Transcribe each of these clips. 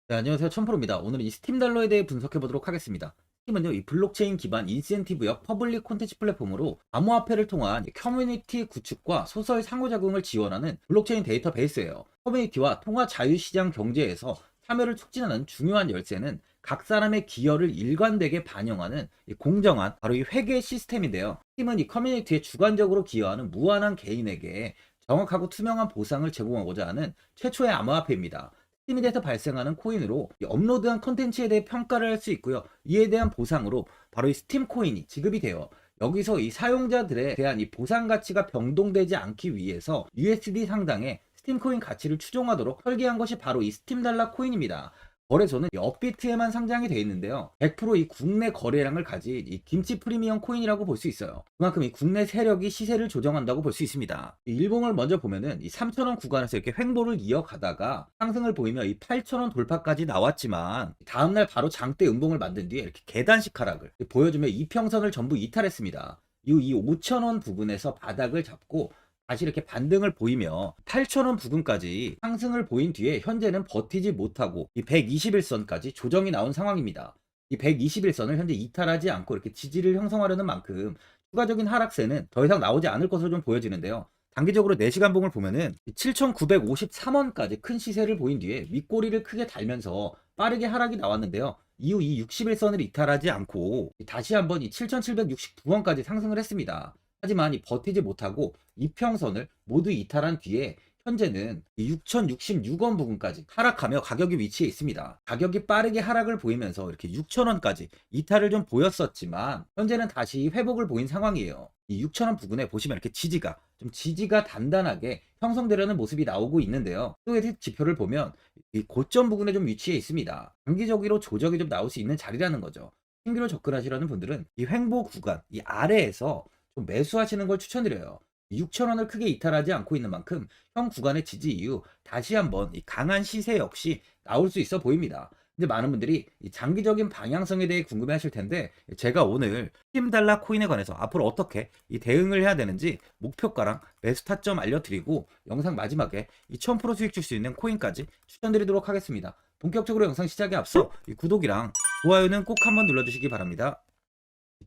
네, 안녕하세요. 천프로입니다. 오늘은 이 스팀 달러에 대해 분석해 보도록 하겠습니다. 스팀은요, 이 블록체인 기반 인센티브형 퍼블릭 콘텐츠 플랫폼으로 암호화폐를 통한 이 커뮤니티 구축과 소설 상호작용을 지원하는 블록체인 데이터베이스예요. 커뮤니티와 통화 자유시장 경제에서 참여를 촉진하는 중요한 열쇠는 각 사람의 기여를 일관되게 반영하는 이 공정한 바로 이 회계 시스템인데요. 스팀은 이 커뮤니티에 주관적으로 기여하는 무한한 개인에게 정확하고 투명한 보상을 제공하고자 하는 최초의 암호화폐입니다. 스팀에서 발생하는 코인으로 이 업로드한 컨텐츠에 대해 평가를 할 수 있고요. 이에 대한 보상으로 바로 이 스팀 코인이 지급이 돼요. 여기서 이 사용자들에 대한 이 보상 가치가 변동되지 않기 위해서 USD 상당의 스팀 코인 가치를 추종하도록 설계한 것이 바로 이 스팀 달러 코인입니다. 거래소는 이 업비트에만 상장이 되어 있는데요. 100%이 국내 거래량을 가진 이 김치 프리미엄 코인이라고 볼 수 있어요. 그만큼 이 국내 세력이 시세를 조정한다고 볼 수 있습니다. 이 일봉을 먼저 보면은 이 3,000원 구간에서 이렇게 횡보를 이어가다가 상승을 보이며 이 8,000원 돌파까지 나왔지만 다음날 바로 장대 음봉을 만든 뒤에 이렇게 계단식 하락을 보여주며 이평선을 전부 이탈했습니다. 이후 이 5,000원 부근에서 바닥을 잡고 다시 이렇게 반등을 보이며 8,000원 부근까지 상승을 보인 뒤에 현재는 버티지 못하고 이 121선까지 조정이 나온 상황입니다. 이 121선을 현재 이탈하지 않고 이렇게 지지를 형성하려는 만큼 추가적인 하락세는 더 이상 나오지 않을 것으로 좀 보여지는데요. 단기적으로 4시간 봉을 보면은 7,953원까지 큰 시세를 보인 뒤에 윗꼬리를 크게 달면서 빠르게 하락이 나왔는데요. 이후 이 61선을 이탈하지 않고 다시 한번 이 7,769원까지 상승을 했습니다. 하지만 이 버티지 못하고 이평선을 모두 이탈한 뒤에 현재는 6,066원 부근까지 하락하며 가격이 위치해 있습니다. 가격이 빠르게 하락을 보이면서 이렇게 6,000원까지 이탈을 좀 보였었지만 현재는 다시 회복을 보인 상황이에요. 이 6,000원 부근에 보시면 이렇게 지지가 단단하게 형성되려는 모습이 나오고 있는데요. 또 지표를 보면 이 고점 부근에 좀 위치해 있습니다. 단기적으로 조정이 좀 나올 수 있는 자리라는 거죠. 신규로 접근하시려는 분들은 이 횡보 구간 이 아래에서 좀 매수하시는 걸 추천드려요. 6,000원을 크게 이탈하지 않고 있는 만큼 현 구간의 지지 이후 다시 한번 이 강한 시세 역시 나올 수 있어 보입니다. 근데 많은 분들이 이 장기적인 방향성에 대해 궁금해 하실 텐데 제가 오늘 스팀 달러 코인에 관해서 앞으로 어떻게 이 대응을 해야 되는지 목표가랑 매수 타점 알려드리고 영상 마지막에 이 1000% 수익 줄 수 있는 코인까지 추천드리도록 하겠습니다. 본격적으로 영상 시작에 앞서 이 구독이랑 좋아요는 꼭 한번 눌러주시기 바랍니다.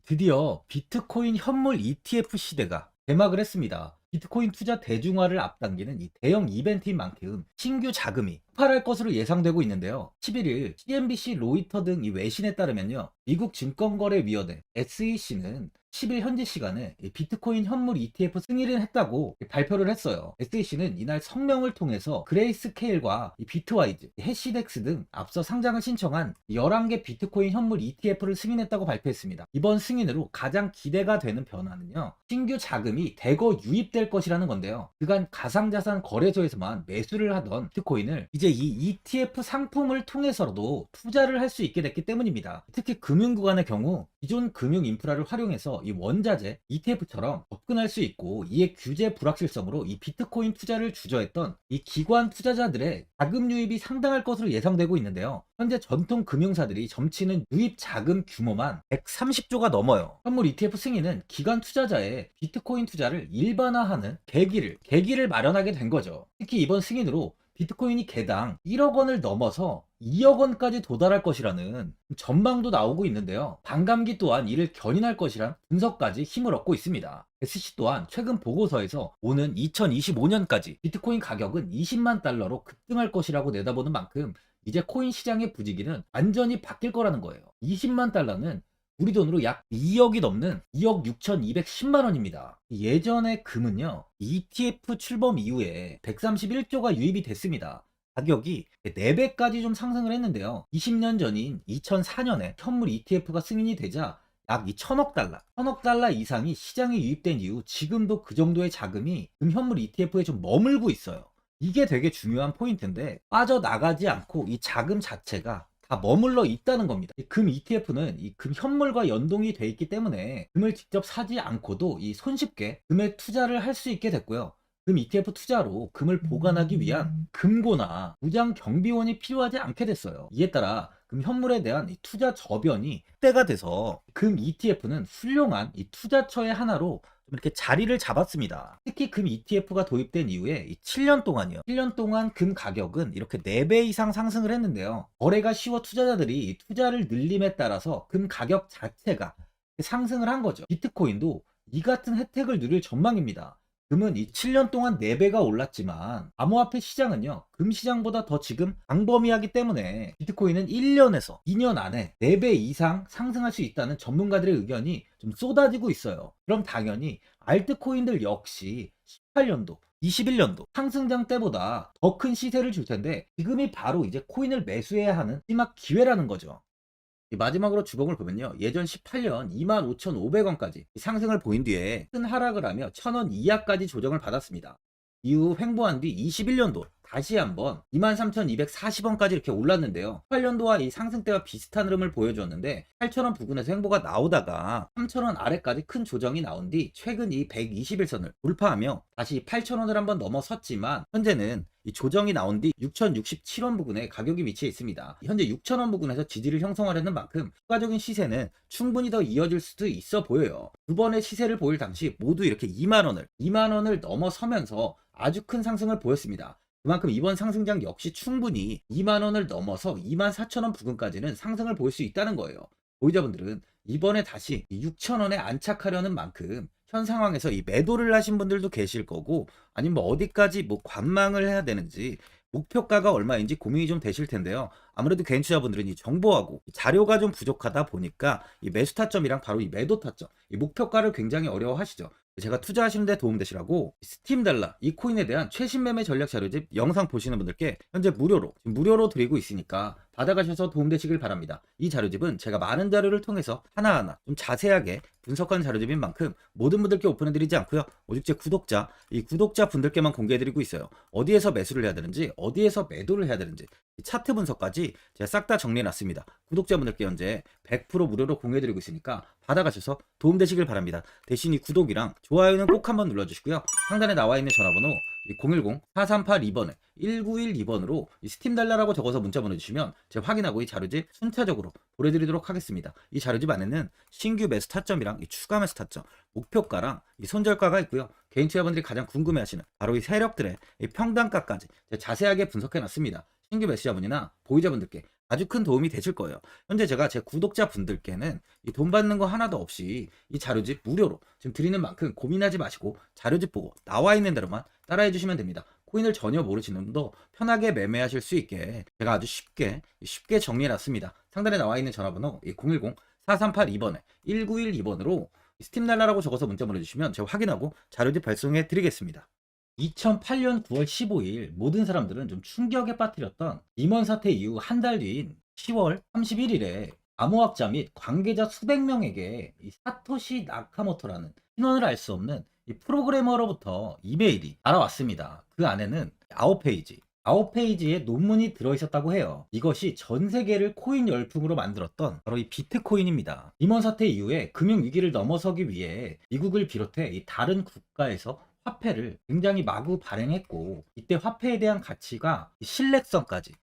드디어 비트코인 현물 ETF 시대가 개막을 했습니다. 비트코인 투자 대중화를 앞당기는 이 대형 이벤트인 만큼 신규 자금이 폭발할 것으로 예상되고 있는데요. 11일 CNBC, 로이터 등 이 외신에 따르면요. 미국 증권거래위원회 SEC는 10일 현지 시간에 비트코인 현물 ETF 승인을 했다고 발표를 했어요. SEC는 이날 성명을 통해서 그레이스케일과 비트와이즈, 해시덱스 등 앞서 상장을 신청한 11개 비트코인 현물 ETF를 승인했다고 발표했습니다. 이번 승인으로 가장 기대가 되는 변화는요. 신규 자금이 대거 유입될 것이라는 건데요. 그간 가상자산 거래소에서만 매수를 하던 비트코인을 이제 이 ETF 상품을 통해서도 투자를 할 수 있게 됐기 때문입니다. 특히 금융구간의 경우 기존 금융 인프라를 활용해서 이 원자재 ETF처럼 접근할 수 있고 이에 규제 불확실성으로 이 비트코인 투자를 주저했던 이 기관 투자자들의 자금 유입이 상당할 것으로 예상되고 있는데요. 현재 전통 금융사들이 점치는 유입 자금 규모만 130조가 넘어요. 현물 ETF 승인은 기관 투자자의 비트코인 투자를 일반화하는 계기를 마련하게 된 거죠. 특히 이번 승인으로 비트코인이 개당 1억 원을 넘어서 2억 원까지 도달할 것이라는 전망도 나오고 있는데요. 반감기 또한 이를 견인할 것이란 분석까지 힘을 얻고 있습니다. SC 또한 최근 보고서에서 오는 2025년까지 비트코인 가격은 20만 달러로 급등할 것이라고 내다보는 만큼 이제 코인 시장의 부지기는 완전히 바뀔 거라는 거예요. 20만 달러는 우리 돈으로 약 2억이 넘는 2억 6,210만 원입니다. 예전에 금은요, ETF 출범 이후에 131조가 유입이 됐습니다. 가격이 4배까지 좀 상승을 했는데요. 20년 전인 2004년에 현물 ETF가 승인이 되자 약 1천억 달러, 1천억 달러 이상이 시장에 유입된 이후 지금도 그 정도의 자금이 현물 ETF에 좀 머물고 있어요. 이게 되게 중요한 포인트인데 빠져나가지 않고 이 자금 자체가 다 머물러 있다는 겁니다. 금 ETF는 이 금 현물과 연동이 돼 있기 때문에 금을 직접 사지 않고도 이 손쉽게 금에 투자를 할 수 있게 됐고요. 금 ETF 투자로 금을 보관하기 위한 금고나 무장 경비원이 필요하지 않게 됐어요. 이에 따라 금 현물에 대한 이 투자 저변이 확대가 돼서 금 ETF는 훌륭한 이 투자처의 하나로 좀 이렇게 자리를 잡았습니다. 특히 금 ETF가 도입된 이후에 이 7년 동안이요. 7년 동안 금 가격은 이렇게 4배 이상 상승을 했는데요. 거래가 쉬워 투자자들이 이 투자를 늘림에 따라서 금 가격 자체가 상승을 한 거죠. 비트코인도 이 같은 혜택을 누릴 전망입니다. 금은 이 7년 동안 4배가 올랐지만 암호화폐 시장은요, 금 시장보다 더 지금 광범위하기 때문에 비트코인은 1년에서 2년 안에 4배 이상 상승할 수 있다는 전문가들의 의견이 좀 쏟아지고 있어요. 그럼 당연히 알트코인들 역시 18년도 21년도 상승장 때보다 더 큰 시세를 줄 텐데, 지금이 바로 이제 코인을 매수해야 하는 마지막 기회라는 거죠. 마지막으로 주봉을 보면요, 예전 18년 25,500원까지 상승을 보인 뒤에 큰 하락을 하며 1,000원 이하까지 조정을 받았습니다. 이후 횡보한 뒤 21년도 다시 한번 23,240원까지 이렇게 올랐는데요. 18년도와 이 상승 때와 비슷한 흐름을 보여주었는데 8,000원 부근에서 횡보가 나오다가 3,000원 아래까지 큰 조정이 나온 뒤 최근 이 121선을 돌파하며 다시 8,000원을 한번 넘어섰지만, 현재는 이 조정이 나온 뒤 6,067원 부근에 가격이 위치해 있습니다. 현재 6,000원 부근에서 지지를 형성하려는 만큼 추가적인 시세는 충분히 더 이어질 수도 있어 보여요. 두 번의 시세를 보일 당시 모두 이렇게 2만원을 넘어서면서 아주 큰 상승을 보였습니다. 그만큼 이번 상승장 역시 충분히 2만원을 넘어서 24,000원 부근까지는 상승을 보일 수 있다는 거예요. 보유자분들은 이번에 다시 6,000원에 안착하려는 만큼 현 상황에서 이 매도를 하신 분들도 계실 거고, 아니면 뭐 어디까지 뭐 관망을 해야 되는지, 목표가가 얼마인지 고민이 좀 되실 텐데요. 아무래도 개인 투자분들은 이 정보하고 자료가 좀 부족하다 보니까 이 매수 타점이랑 바로 이 매도 타점, 이 목표가를 굉장히 어려워하시죠. 제가 투자하시는 데 도움되시라고 스팀 달러 이 코인에 대한 최신 매매 전략 자료집 영상 보시는 분들께 현재 무료로 드리고 있으니까 받아가셔서 도움되시길 바랍니다. 이 자료집은 제가 많은 자료를 통해서 하나하나 좀 자세하게 분석한 자료집인 만큼 모든 분들께 오픈해드리지 않고요, 오직 제 이 구독자 분들께만 공개해드리고 있어요. 어디에서 매수를 해야 되는지, 어디에서 매도를 해야 되는지, 차트 분석까지 제가 싹 다 정리해놨습니다. 구독자분들께 현재 100% 무료로 공유해드리고 있으니까 받아가셔서 도움되시길 바랍니다. 대신 이 구독이랑 좋아요는 꼭 한번 눌러주시고요. 상단에 나와 있는 전화번호 010-4382번에 1912번으로 스팀 달러라고 적어서 문자 보내주시면 제가 확인하고 이 자료집 순차적으로 보내드리도록 하겠습니다. 이 자료집 안에는 신규 매수 타점이랑 이 추가 매수 타점, 목표가랑 이 손절가가 있고요. 개인 투자분들이 가장 궁금해하시는 바로 이 세력들의 이 평단가까지 제가 자세하게 분석해놨습니다. 신규 매수자분이나 보유자분들께 아주 큰 도움이 되실 거예요. 현재 제가 제 구독자분들께는 이 돈 받는 거 하나도 없이 이 자료집 무료로 지금 드리는 만큼 고민하지 마시고 자료집 보고 나와 있는 대로만 따라해 주시면 됩니다. 코인을 전혀 모르시는 분도 편하게 매매하실 수 있게 제가 아주 쉽게 정리해 놨습니다. 상단에 나와 있는 전화번호 010-4382번에 1912번으로 스팀 달러라고 적어서 문자 보내주시면 제가 확인하고 자료집 발송해 드리겠습니다. 2008년 9월 15일 모든 사람들은 좀 충격에 빠뜨렸던 리먼 사태 이후 한 달 뒤인 10월 31일에 암호학자 및 관계자 수백 명에게 이 사토시 나카모토라는 신원을 알 수 없는 이 프로그래머로부터 이메일이 알아왔습니다. 그 안에는 9페이지의 논문이 들어있었다고 해요. 이것이 전 세계를 코인 열풍으로 만들었던 바로 이 비트코인입니다. 리먼 사태 이후에 금융위기를 넘어서기 위해 미국을 비롯해 이 다른 국가에서 화폐를 굉장히 마구 발행했고, 이때 화폐에 대한 가치가 신뢰성까지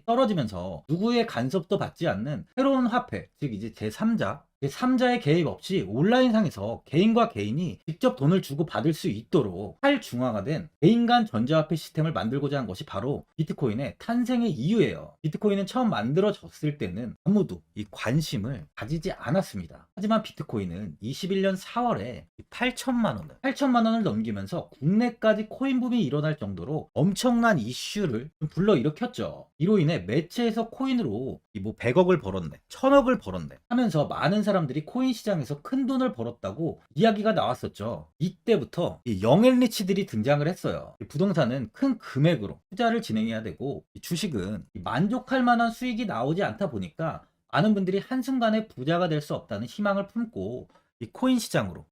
떨어지면서 누구의 간섭도 받지 않는 새로운 화폐, 즉 이제 제3자의 개입 없이 온라인상에서 개인과 개인이 직접 돈을 주고 받을 수 있도록 탈중앙화된 개인 간 전자화폐 시스템을 만들고자 한 것이 바로 비트코인의 탄생의 이유예요. 비트코인은 처음 만들어졌을 때는 아무도 이 관심을 가지지 않았습니다. 하지만 비트코인은 21년 4월에 8천만 원을 넘기면서 국내까지 코인 붐이 일어날 정도로 엄청난 이슈를 불러일으켰죠. 이로 인해 매체에서 코인으로 뭐 100억을 벌었네, 1000억을 벌었네 하면서 많은 사람들이 코인 시장에서 큰 돈을 벌었다고 이야기가 나왔었죠. 이때부터 이 영앤리치들이 등장을 했어요. 부동산은 큰 금액으로 투자를 진행해야 되고, 주식은 만족할 만한 수익이 나오지 않다 보니까 많은 분들이 한순간에 부자가 될 수 없다는 희망을 품고 이 코인 시장으로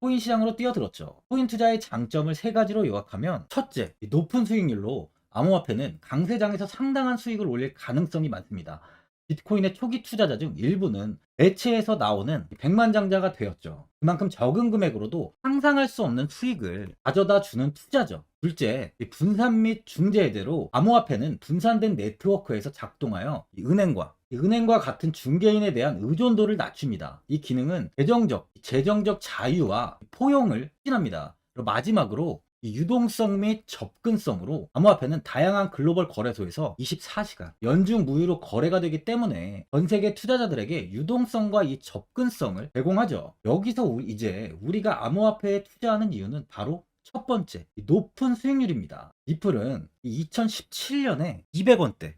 뛰어들었죠. 코인 투자의 장점을 세 가지로 요약하면, 첫째, 높은 수익률로 암호화폐는 강세장에서 상당한 수익을 올릴 가능성이 많습니다. 비트코인의 초기 투자자 중 일부는 매체에서 나오는 백만장자가 되었죠. 그만큼 적은 금액으로도 상상할 수 없는 수익을 가져다 주는 투자죠. 둘째, 분산 및 중재 해제로 암호화폐는 분산된 네트워크에서 작동하여 은행과 같은 중개인에 대한 의존도를 낮춥니다. 이 기능은 재정적 자유와 포용을 추진합니다. 그리고 마지막으로 이 유동성 및 접근성으로 암호화폐는 다양한 글로벌 거래소에서 24시간 연중 무휴로 거래가 되기 때문에 전 세계 투자자들에게 유동성과 이 접근성을 제공하죠. 여기서 이제 우리가 암호화폐에 투자하는 이유는 바로 첫 번째, 높은 수익률입니다. 리플은 2017년에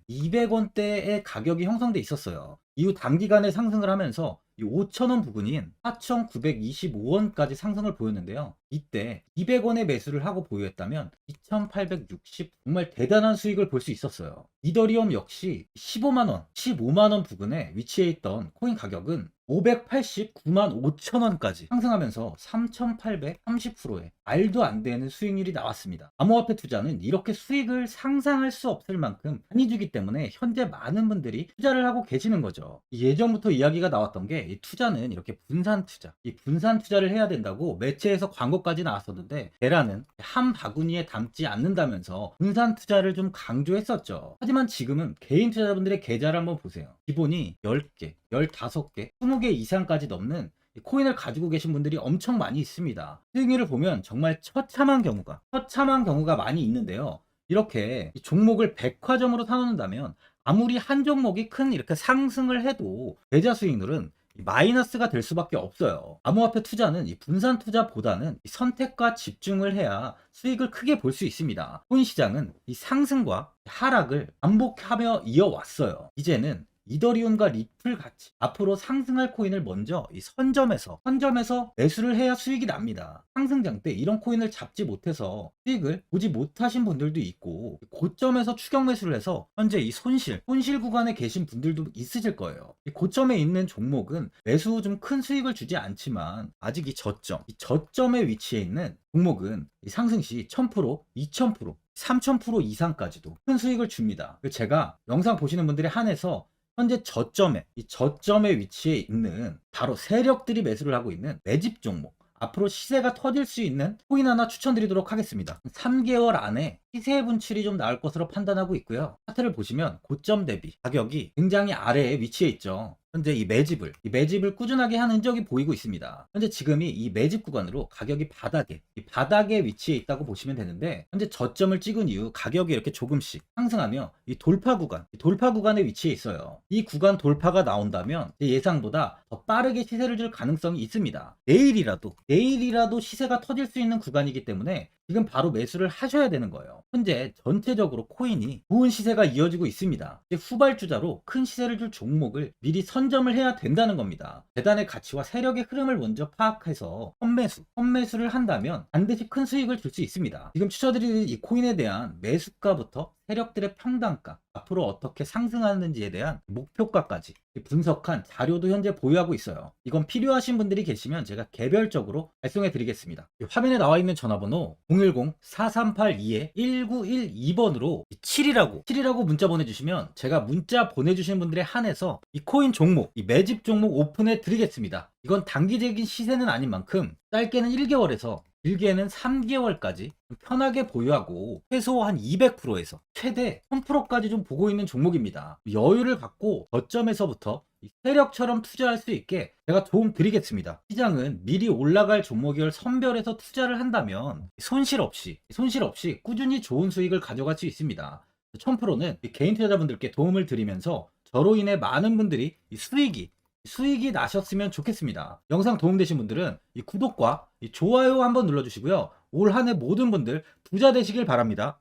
200원대의 가격이 형성돼 있었어요. 이후 단기간에 상승을 하면서 이 5,000원 부근인 4,925원까지 상승을 보였는데요. 이때 200원에 매수를 하고 보유했다면 2,860 정말 대단한 수익을 볼 수 있었어요. 이더리움 역시 15만원 부근에 위치해 있던 코인 가격은 589만 5천원까지 상승하면서 3,830%의 말도 안 되는 수익률이 나왔습니다. 암호화폐 투자는 이렇게 수익을 상상할 수 없을 만큼 많이 주기 때문에 현재 많은 분들이 투자를 하고 계시는 거죠. 예전부터 이야기가 나왔던 게 이 투자는 이렇게 이 분산 투자를 해야 된다고 매체에서 광고까지 나왔었는데 테라는 한 바구니에 담지 않는다면서 분산 투자를 좀 강조했었죠. 하지만 지금은 개인 투자자분들의 계좌를 한번 보세요. 기본이 10개, 15개, 20개 이상까지 넘는 코인을 가지고 계신 분들이 엄청 많이 있습니다. 수익률을 보면 정말 처참한 경우가 많이 있는데요. 이렇게 종목을 백화점으로 사놓는다면 아무리 한 종목이 큰 이렇게 상승을 해도 계좌 수익률은 마이너스가 될 수밖에 없어요. 암호화폐 투자는 이 분산 투자보다는 이 선택과 집중을 해야 수익을 크게 볼 수 있습니다. 코인 시장은 이 상승과 하락을 반복하며 이어왔어요. 이제는 이더리움과 리플 같이 앞으로 상승할 코인을 먼저 이 선점에서 매수를 해야 수익이 납니다. 상승장 때 이런 코인을 잡지 못해서 수익을 보지 못하신 분들도 있고, 고점에서 추격 매수를 해서 현재 이 손실 구간에 계신 분들도 있으실 거예요. 이 고점에 있는 종목은 매수 후 좀 큰 수익을 주지 않지만 아직 이 저점에 위치해 있는 종목은 이 상승 시 1000%, 2000%, 3000% 이상까지도 큰 수익을 줍니다. 제가 영상 보시는 분들에 한해서 현재 저점에 위치해 있는 바로 세력들이 매수를 하고 있는 매집 종목, 앞으로 시세가 터질 수 있는 코인 하나 추천드리도록 하겠습니다. 3개월 안에 시세 분출이 좀 나올 것으로 판단하고 있고요. 차트를 보시면 고점 대비 가격이 굉장히 아래에 위치해 있죠. 현재 이 매집을 꾸준하게 한 흔적이 보이고 있습니다. 현재 지금이 이 매집 구간으로 가격이 바닥에 위치해 있다고 보시면 되는데, 현재 저점을 찍은 이후 가격이 이렇게 조금씩 상승하며 이 돌파 구간에 위치해 있어요. 이 구간 돌파가 나온다면 예상보다 더 빠르게 시세를 줄 가능성이 있습니다. 내일이라도 시세가 터질 수 있는 구간이기 때문에 지금 바로 매수를 하셔야 되는 거예요. 현재 전체적으로 코인이 좋은 시세가 이어지고 있습니다. 후발주자로 큰 시세를 줄 종목을 미리 선점을 해야 된다는 겁니다. 재단의 가치와 세력의 흐름을 먼저 파악해서 선매수를 한다면 반드시 큰 수익을 줄 수 있습니다. 지금 추천드리는 이 코인에 대한 매수가부터 세력들의 평단가, 앞으로 어떻게 상승하는지에 대한 목표가까지 분석한 자료도 현재 보유하고 있어요. 이건 필요하신 분들이 계시면 제가 개별적으로 발송해 드리겠습니다. 화면에 나와 있는 전화번호 010-4382-1912번으로 7이라고 문자 보내주시면 제가 문자 보내주시는 분들에 한해서 이 코인 종목, 이 매집 종목 오픈해 드리겠습니다. 이건 단기적인 시세는 아닌 만큼 짧게는 1개월에서 길게는 3개월까지 편하게 보유하고 최소 한 200%에서 최대 1000%까지 좀 보고 있는 종목입니다. 여유를 갖고 저점에서부터 세력처럼 투자할 수 있게 제가 도움 드리겠습니다. 시장은 미리 올라갈 종목을 선별해서 투자를 한다면 손실 없이 꾸준히 좋은 수익을 가져갈 수 있습니다. 1000%는 개인 투자자분들께 도움을 드리면서 저로 인해 많은 분들이 수익이 나셨으면 좋겠습니다. 영상 도움되신 분들은 이 구독과 이 좋아요 한번 눌러주시고요. 올 한 해 모든 분들 부자 되시길 바랍니다.